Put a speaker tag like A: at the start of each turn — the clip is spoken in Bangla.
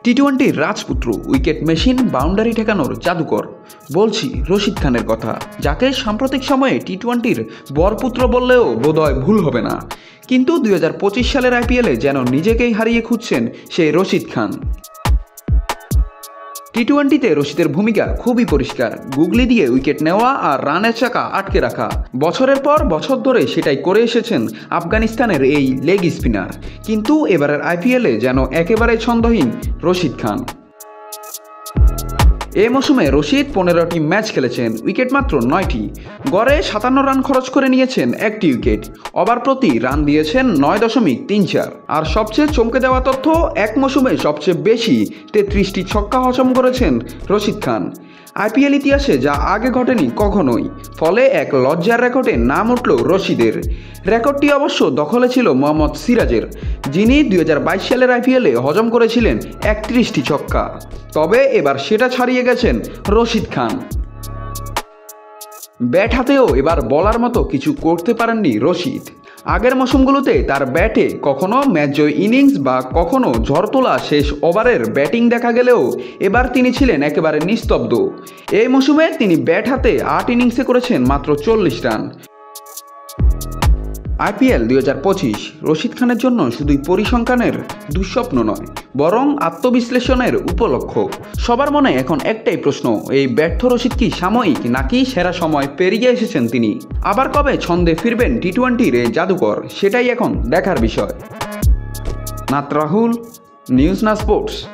A: টি-টোয়েন্টির রাজপুত্র, উইকেট মেশিন, বাউন্ডারি ঠেকানোর জাদুকর। বলছি রশিদ খানের কথা, যাকে সাম্প্রতিক সময়ে টি-টোয়েন্টির বরপুত্র বললেও বোধহয় ভুল হবে না। কিন্তু 2025 সালের আইপিএলে যেন নিজেকেই হারিয়ে খুঁজছেন সেই রশিদ খান। টি-টোয়েন্টিতে রশিদের ভূমিকা খুবই পরিষ্কার, গুগলি দিয়ে উইকেট নেওয়া আর রানের চাকা আটকে রাখা। বছরের পর বছর ধরে সেটাই করে এসেছেন আফগানিস্তানের এই লেগ স্পিনার। কিন্তু এবারের আইপিএলে যেন একেবারে ছন্দহীন রশিদ খান। এ মৌসুমে রশিদ 15টি ম্যাচ খেলেছেন, উইকেট মাত্র 9টি। গড়ে 57 রান খরচ করে নিয়েছেন একটি উইকেট। ওভার প্রতি রান দিয়েছেন 9.34। আর সবচেয়ে চমকে দেওয়া তথ্য, এক মৌসুমে সবচেয়ে বেশি 33টি ছক্কা হজম করেছেন রশিদ খান। আইপিএল ইতিহাসে যা আগে ঘটেনি কখনোই। ফলে এক লজ্জার রেকর্ডে নাম উঠল রশিদের। রেকর্ডটি অবশ্য দখলে ছিল মোহাম্মদ সিরাজের, যিনি 2022 সালের আইপিএলে হজম করেছিলেন 31টি ছক্কা। তবে এবার সেটা ছাড়িয়ে গেছেন রশিদ খান। ব্যাট হাতেও এবার বলার মতো কিছু করতে পারেননি রশিদ। আগের মৌসুমগুলোতে তার ব্যাটে কখনো ম্যাচ জয় ইনিংস বা কখনো ঝড় তোলা শেষ ওভারের ব্যাটিং দেখা গেলেও এবার তিনি ছিলেন একেবারে নিস্তব্ধ। এই মৌসুমে তিনি ব্যাট হাতে 8 ইনিংসে করেছেন মাত্র 40 রান। আইপিএল 2025 রশিদ খানের জন্য শুধুই পরিসংখ্যানের দুঃস্বপ্ন নয়, বরং আত্মবিশ্লেষণের উপলক্ষ। সবার মনে এখন একটাই প্রশ্ন, এই ব্যর্থ রশিদ কি সাময়িক, নাকি সেরা সময় পেরিয়ে এসেছেন তিনি? আবার কবে ছন্দে ফিরবেন টি-টোয়েন্টির এই জাদুকর, সেটাই এখন দেখার বিষয়। নাত রাহুল, নিউজ না স্পোর্টস।